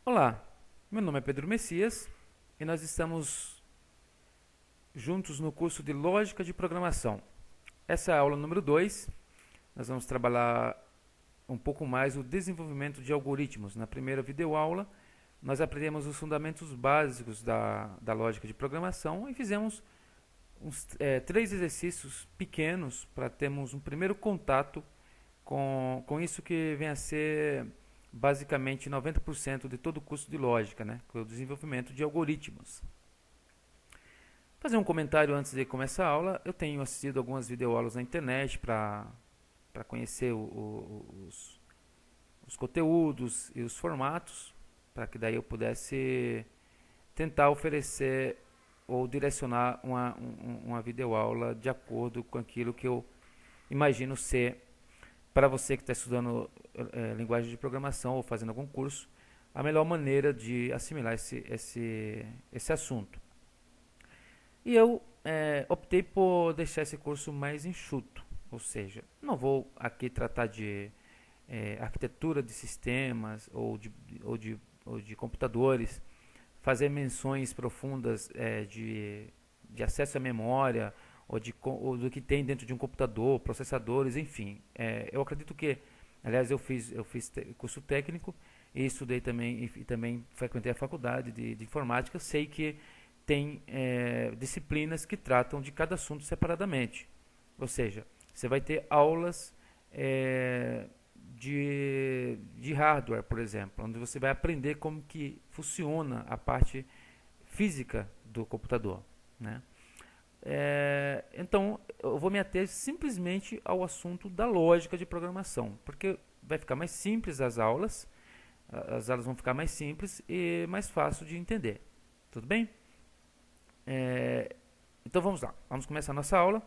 Olá, meu nome é Pedro Messias e nós estamos juntos no curso de Lógica de Programação. Essa é a aula número 2. Nós vamos trabalhar um pouco mais o desenvolvimento de algoritmos. Na primeira videoaula, nós aprendemos os fundamentos básicos da lógica de programação e fizemos três exercícios pequenos para termos um primeiro contato com isso que vem a ser basicamente 90% de todo o curso de lógica, né? Que é o desenvolvimento de algoritmos. Fazer um comentário antes de começar a aula. Eu tenho assistido algumas videoaulas na internet para conhecer os conteúdos e os formatos, para que daí eu pudesse tentar oferecer ou direcionar uma videoaula de acordo com aquilo que eu imagino ser para você que está estudando linguagem de programação ou fazendo algum curso, a melhor maneira de assimilar esse assunto. E eu optei por deixar esse curso mais enxuto, ou seja, não vou aqui tratar de arquitetura de sistemas ou de computadores, fazer menções profundas de acesso à memória ou do que tem dentro de um computador, processadores, enfim. Eu acredito que, aliás, eu fiz curso técnico e estudei também e também frequentei a faculdade de informática. Sei que tem disciplinas que tratam de cada assunto separadamente. Ou seja, você vai ter aulas de hardware, por exemplo, onde você vai aprender como que funciona a parte física do computador, né? Então, eu vou me ater simplesmente ao assunto da lógica de programação, porque vai ficar mais simples as aulas vão ficar mais simples e mais fácil de entender. Tudo bem? Então vamos lá, vamos começar a nossa aula.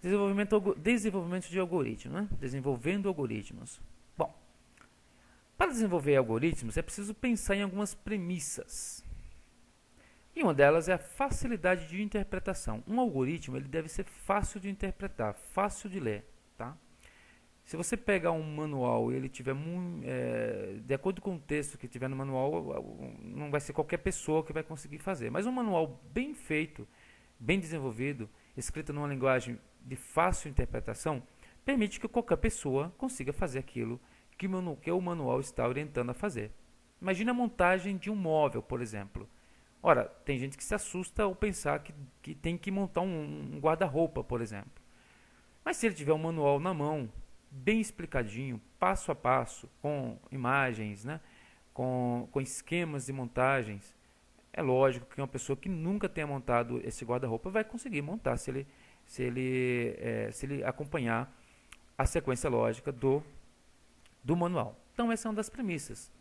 Desenvolvimento de algoritmos, né? Desenvolvendo algoritmos. Bom, para desenvolver algoritmos é preciso pensar em algumas premissas. E uma delas é a facilidade de interpretação. Um algoritmo ele deve ser fácil de interpretar, fácil de ler. Tá? Se você pegar um manual e ele tiver de acordo com o texto que tiver no manual, não vai ser qualquer pessoa que vai conseguir fazer. Mas um manual bem feito, bem desenvolvido, escrito numa linguagem de fácil interpretação, permite que qualquer pessoa consiga fazer aquilo que o manual está orientando a fazer. Imagine a montagem de um móvel, por exemplo. Ora, tem gente que se assusta ao pensar que tem que montar um guarda-roupa, por exemplo. Mas se ele tiver um manual na mão, bem explicadinho, passo a passo, com imagens, né, com esquemas de montagens, é lógico que uma pessoa que nunca tenha montado esse guarda-roupa vai conseguir montar se ele acompanhar a sequência lógica do manual. Então essa é uma das premissas,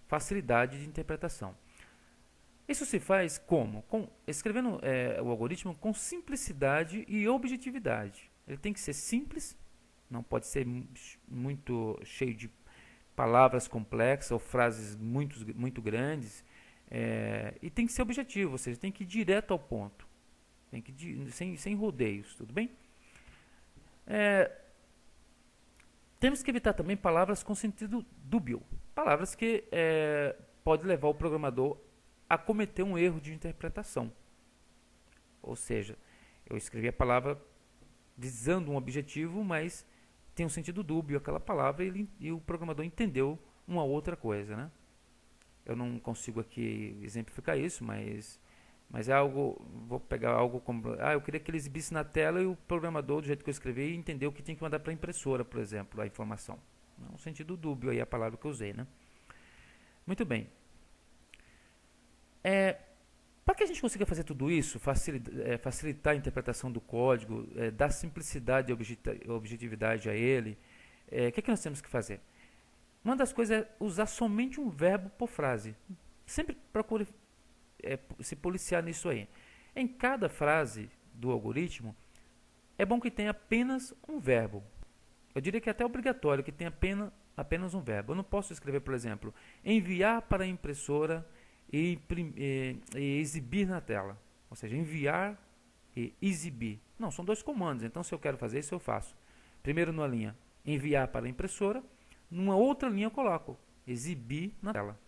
facilidade de interpretação. Isso se faz como? Escrevendo o algoritmo com simplicidade e objetividade. Ele tem que ser simples, não pode ser muito cheio de palavras complexas ou frases muito grandes, e tem que ser objetivo, ou seja, tem que ir direto ao ponto, tem que sem rodeios, tudo bem? Temos que evitar também palavras com sentido dúbio, palavras que podem levar o programador a cometer um erro de interpretação. Ou seja, eu escrevi a palavra visando um objetivo, mas tem um sentido dúbio aquela palavra e o programador entendeu uma outra coisa, né? Eu não consigo aqui exemplificar isso, mas é algo, vou pegar algo como, eu queria que ele exibisse na tela e o programador, do jeito que eu escrevi, entendeu que tinha que mandar para a impressora, por exemplo, a informação. É um sentido dúbio aí a palavra que eu usei, né? Muito bem. Para que a gente consiga fazer tudo isso, facilitar a interpretação do código, dar simplicidade e objetividade a ele, o que nós temos que fazer? Uma das coisas é usar somente um verbo por frase. Sempre procure se policiar nisso aí. Em cada frase do algoritmo, é bom que tenha apenas um verbo. Eu diria que é até obrigatório que tenha apenas um verbo. Eu não posso escrever, por exemplo, enviar para a impressora e exibir na tela. Ou seja, enviar e exibir. Não, são dois comandos. Então, se eu quero fazer isso, eu faço. Primeiro, numa linha, enviar para a impressora. Numa outra linha, eu coloco exibir na tela.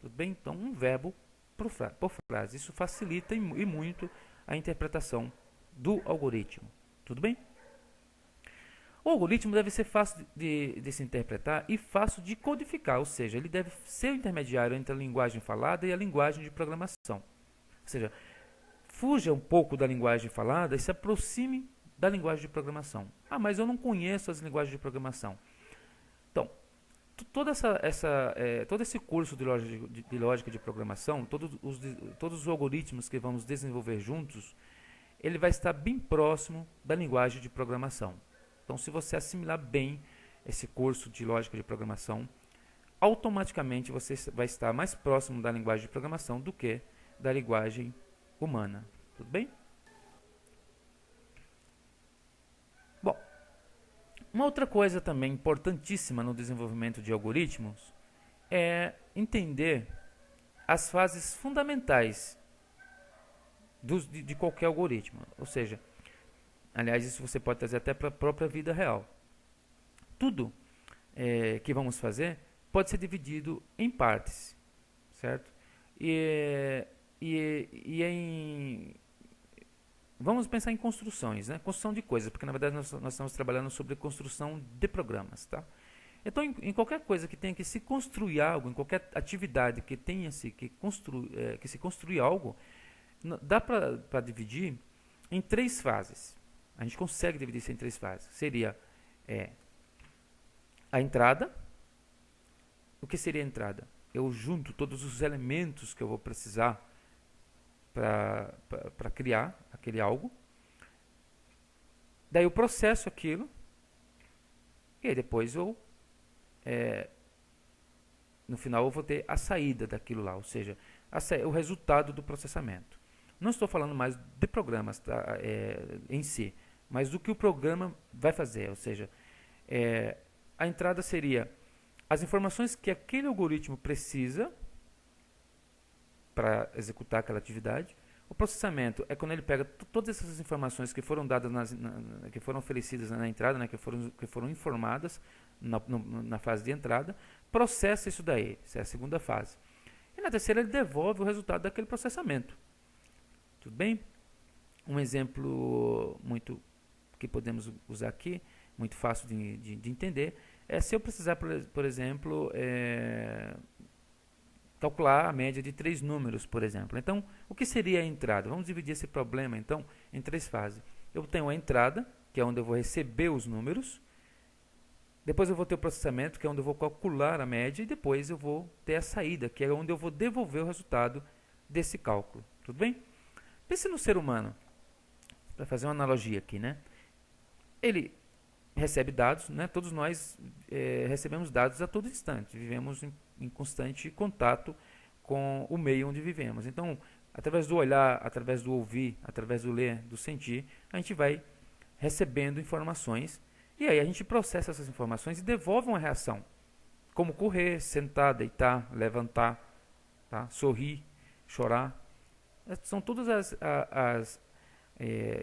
Tudo bem? Então, um verbo por frase. Isso facilita e muito a interpretação do algoritmo. Tudo bem? O algoritmo deve ser fácil de se interpretar e fácil de codificar, ou seja, ele deve ser o intermediário entre a linguagem falada e a linguagem de programação. Ou seja, fuja um pouco da linguagem falada e se aproxime da linguagem de programação. Ah, mas eu não conheço as linguagens de programação. Então, todo esse curso de lógica de programação, todos os algoritmos que vamos desenvolver juntos, ele vai estar bem próximo da linguagem de programação. Então, se você assimilar bem esse curso de lógica de programação, automaticamente você vai estar mais próximo da linguagem de programação do que da linguagem humana. Tudo bem? Bom, uma outra coisa também importantíssima no desenvolvimento de algoritmos é entender as fases fundamentais de qualquer algoritmo. Ou seja, aliás, isso você pode trazer até para a própria vida real. Tudo que vamos fazer pode ser dividido em partes, certo? Vamos pensar em construções, né? Construção de coisas, porque na verdade nós estamos trabalhando sobre construção de programas, tá? Então, em qualquer coisa que tenha que se construir algo, em qualquer atividade que tenha que se construir algo, dá para dividir em 3 fases. A gente consegue dividir isso em 3 fases. Seria a entrada. O que seria a entrada? Eu junto todos os elementos que eu vou precisar para criar aquele algo. Daí eu processo aquilo. E aí depois no final eu vou ter a saída daquilo lá, ou seja, o resultado do processamento. Não estou falando mais de programas, tá? Em si, mas do que o programa vai fazer, ou seja, a entrada seria as informações que aquele algoritmo precisa para executar aquela atividade. O processamento é quando ele pega todas essas informações que foram dadas, que foram oferecidas na entrada, né, que foram informadas na fase de entrada, processa isso daí, essa é a segunda fase. E na terceira ele devolve o resultado daquele processamento. Tudo bem? Um exemplo que podemos usar aqui, muito fácil de entender, é se eu precisar, por exemplo, calcular a média de 3 números, por exemplo. Então, o que seria a entrada? Vamos dividir esse problema, então, em 3 fases. Eu tenho a entrada, que é onde eu vou receber os números. Depois eu vou ter o processamento, que é onde eu vou calcular a média. E depois eu vou ter a saída, que é onde eu vou devolver o resultado desse cálculo. Tudo bem? Pense no ser humano, para fazer uma analogia aqui, né? Ele recebe dados, né? Todos nós recebemos dados a todo instante, vivemos em constante contato com o meio onde vivemos. Então, através do olhar, através do ouvir, através do ler, do sentir, a gente vai recebendo informações e aí a gente processa essas informações e devolve uma reação, como correr, sentar, deitar, levantar, tá? Sorrir, chorar. São todas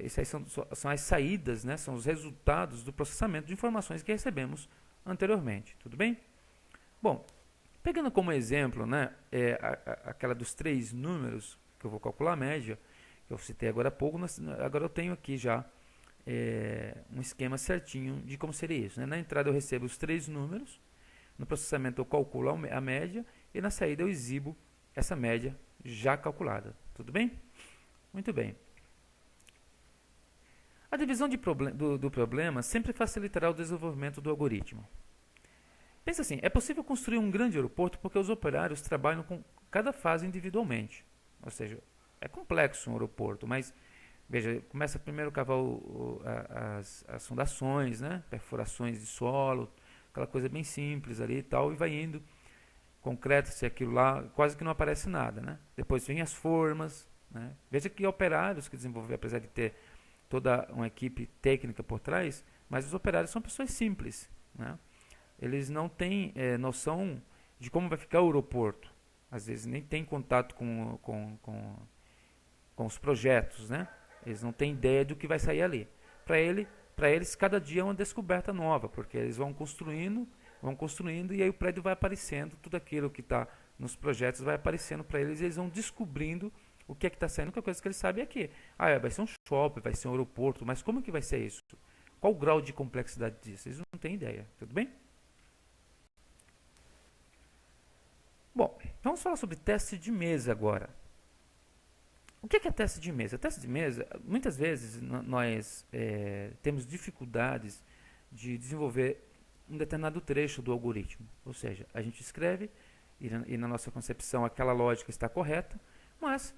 isso aí são as saídas, né? São os resultados do processamento de informações que recebemos anteriormente. Tudo bem? Bom, pegando como exemplo, né, aquela dos 3 números que eu vou calcular a média, que eu citei agora há pouco, agora eu tenho aqui já um esquema certinho de como seria isso. Né? Na entrada eu recebo os 3 números, no processamento eu calculo a média e na saída eu exibo essa média já calculada. Tudo bem? Muito bem. A divisão do problema sempre facilitará o desenvolvimento do algoritmo. Pensa assim, é possível construir um grande aeroporto porque os operários trabalham com cada fase individualmente. Ou seja, é complexo um aeroporto, mas veja, começa primeiro a cavar as fundações, né? Perfurações de solo, aquela coisa bem simples ali e tal, e vai indo, concreta-se aquilo lá, quase que não aparece nada, né? Depois vem as formas, né? Veja que operários que desenvolveram, apesar de ter toda uma equipe técnica por trás, mas os operários são pessoas simples, né? Eles não têm noção de como vai ficar o aeroporto. Às vezes nem têm contato com os projetos, né? Eles não têm ideia do que vai sair ali. Para eles, cada dia é uma descoberta nova, porque eles vão construindo vão construindo e aí o prédio vai aparecendo, tudo aquilo que está nos projetos vai aparecendo para eles e eles vão descobrindo o que é que está saindo. A única coisa que eles sabem é que vai ser um shopping, vai ser um aeroporto, mas como que vai ser isso? Qual o grau de complexidade disso? Eles não têm ideia, tudo bem? Bom, vamos falar sobre teste de mesa agora. O que é teste de mesa? Teste de mesa, muitas vezes nós temos dificuldades de desenvolver um determinado trecho do algoritmo. Ou seja, a gente escreve e na nossa concepção aquela lógica está correta, mas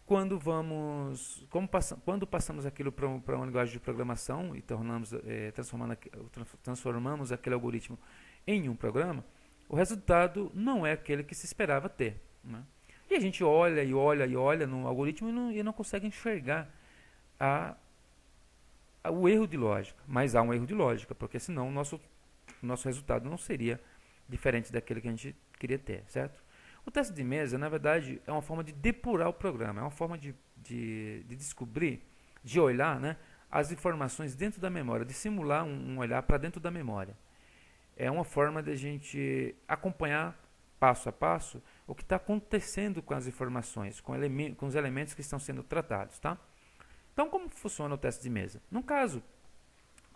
quando quando passamos aquilo para uma linguagem de programação e transformamos aquele algoritmo em um programa, o resultado não é aquele que se esperava ter, né? E a gente olha e olha e olha no algoritmo e não consegue enxergar o erro de lógica. Mas há um erro de lógica, porque senão o nosso resultado não seria diferente daquele que a gente queria ter, certo? O teste de mesa, na verdade, é uma forma de depurar o programa, é uma forma de descobrir, de olhar, né, as informações dentro da memória, de simular um olhar para dentro da memória. É uma forma de a gente acompanhar passo a passo o que está acontecendo com as informações, com os elementos que estão sendo tratados, tá? Então, como funciona o teste de mesa? No caso,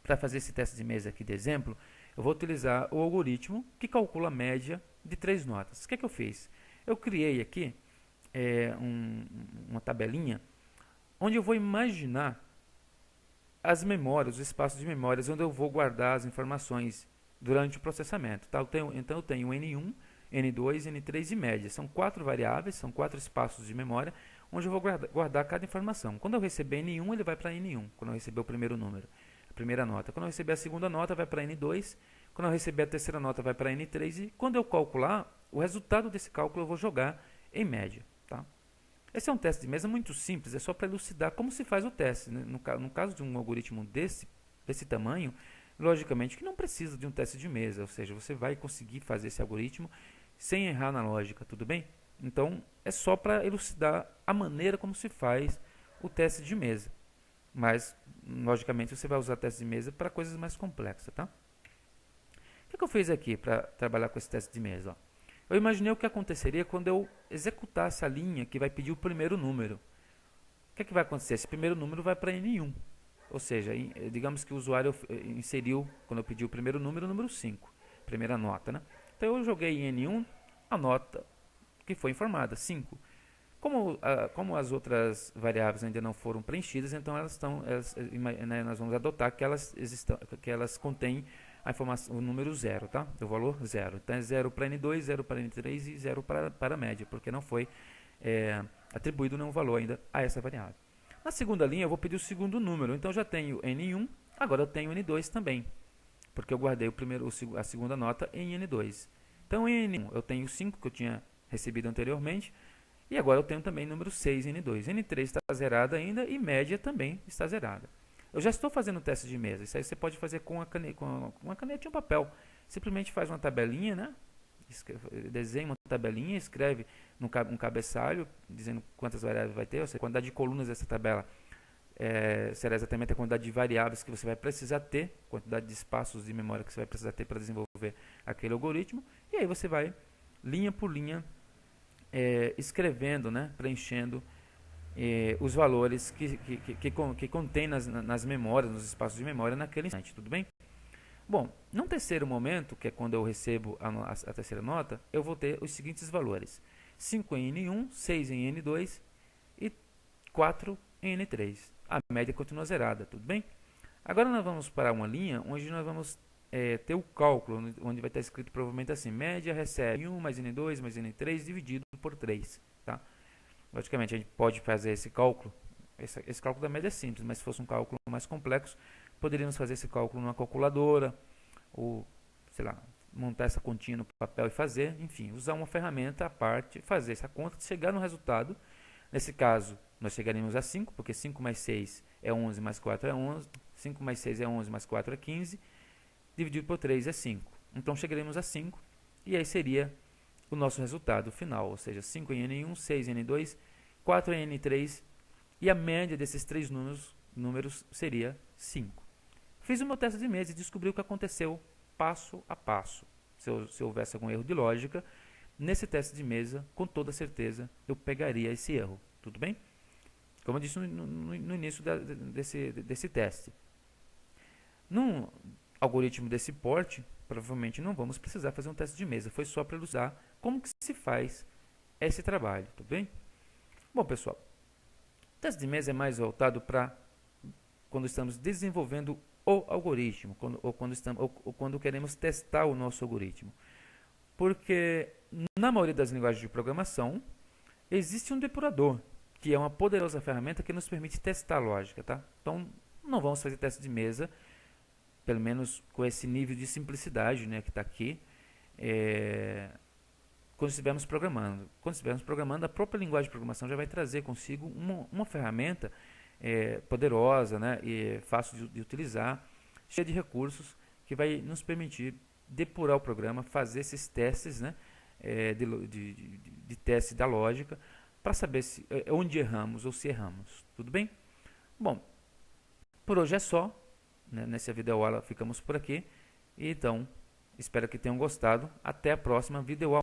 para fazer esse teste de mesa aqui de exemplo, eu vou utilizar o algoritmo que calcula a média de 3 notas. O que é que eu fiz? Eu criei aqui uma tabelinha onde eu vou imaginar as memórias, os espaços de memórias onde eu vou guardar as informações durante o processamento. Tá? Então eu tenho N1, N2, N3 e média. São 4 variáveis, são 4 espaços de memória onde eu vou guardar cada informação. Quando eu receber N1, ele vai para N1, quando eu receber o primeiro número, a primeira nota. Quando eu receber a segunda nota, vai para N2. Quando eu receber a terceira nota, vai para N3. E quando eu calcular, o resultado desse cálculo eu vou jogar em média. Tá? Esse é um teste de mesa muito simples, é só para elucidar como se faz o teste. Né? No caso de um algoritmo desse tamanho, logicamente que não precisa de um teste de mesa, ou seja, você vai conseguir fazer esse algoritmo sem errar na lógica, tudo bem? Então, é só para elucidar a maneira como se faz o teste de mesa. Mas, logicamente, você vai usar teste de mesa para coisas mais complexas, tá? O que eu fiz aqui para trabalhar com esse teste de mesa? Ó? Eu imaginei o que aconteceria quando eu executasse a linha que vai pedir o primeiro número. O que vai acontecer? Esse primeiro número vai para N1. Ou seja, digamos que o usuário inseriu, quando eu pedi o primeiro número, o número 5. Primeira nota, né? Então eu joguei em N1 a nota que foi informada, 5. Como as outras variáveis ainda não foram preenchidas, então nós vamos adotar que elas contêm a informação, o número 0, tá? O valor 0. Então é 0 para N2, 0 para N3 e 0 para a média, porque não foi atribuído nenhum valor ainda a essa variável. Na segunda linha eu vou pedir o segundo número, então já tenho N1, agora eu tenho N2 também, porque eu guardei a segunda nota em N2. Então em N1 eu tenho 5 que eu tinha recebido anteriormente, e agora eu tenho também número 6 em N2. N3 está zerada ainda e média também está zerada. Eu já estou fazendo o teste de mesa. Isso aí você pode fazer com uma caneta e um papel. Simplesmente faz uma tabelinha, né? Desenha uma tabelinha, escreve um cabeçalho dizendo quantas variáveis vai ter, ou seja, a quantidade de colunas dessa tabela será exatamente a quantidade de variáveis que você vai precisar ter, quantidade de espaços de memória que você vai precisar ter para desenvolver aquele algoritmo. E aí você vai, linha por linha, escrevendo, né? Preenchendo os valores que contém nas memórias, nos espaços de memória naquele instante, tudo bem? Bom, num terceiro momento, que é quando eu recebo a terceira nota, eu vou ter os seguintes valores: 5 em N1, 6 em N2 e 4 em N3. A média continua zerada, tudo bem? Agora nós vamos para uma linha onde nós vamos ter o cálculo, onde vai estar escrito provavelmente assim: média recebe N1 mais N2 mais N3 dividido por 3, tá? Logicamente, a gente pode fazer esse cálculo. Esse cálculo da média é simples, mas se fosse um cálculo mais complexo, poderíamos fazer esse cálculo numa calculadora, ou, sei lá, montar essa continha no papel e fazer, enfim, usar uma ferramenta à parte, fazer essa conta, chegar no resultado. Nesse caso, nós chegaríamos a 5, porque 5 mais 6 é 11, mais 4 é 11, 5 mais 6 é 11, mais 4 é 15, dividido por 3 é 5. Então, chegaremos a 5, e aí seria o nosso resultado final, ou seja, 5 em N1, 6 em N2, 4 em N3, e a média desses três números seria 5. Fiz o meu teste de mesa e descobri o que aconteceu passo a passo. se houvesse algum erro de lógica, nesse teste de mesa, com toda certeza, eu pegaria esse erro. Tudo bem? Como eu disse no início desse teste. Num algoritmo desse porte, provavelmente não vamos precisar fazer um teste de mesa. Foi só para ilustrar como que se faz esse trabalho. Tudo bem? Bom, pessoal, o teste de mesa é mais voltado para quando estamos desenvolvendo o algoritmo, ou quando queremos testar o nosso algoritmo. Porque na maioria das linguagens de programação existe um depurador, que é uma poderosa ferramenta que nos permite testar a lógica, tá? Então não vamos fazer teste de mesa, pelo menos com esse nível de simplicidade, né, que está aqui, quando estivermos programando. Quando estivermos programando, a própria linguagem de programação já vai trazer consigo uma ferramenta poderosa, né, e fácil de utilizar, cheia de recursos, que vai nos permitir depurar o programa, fazer esses testes, né, de teste da lógica, para saber onde erramos ou se erramos. Tudo bem? Bom, por hoje é só. Né? Nessa videoaula ficamos por aqui. Então, espero que tenham gostado. Até a próxima videoaula.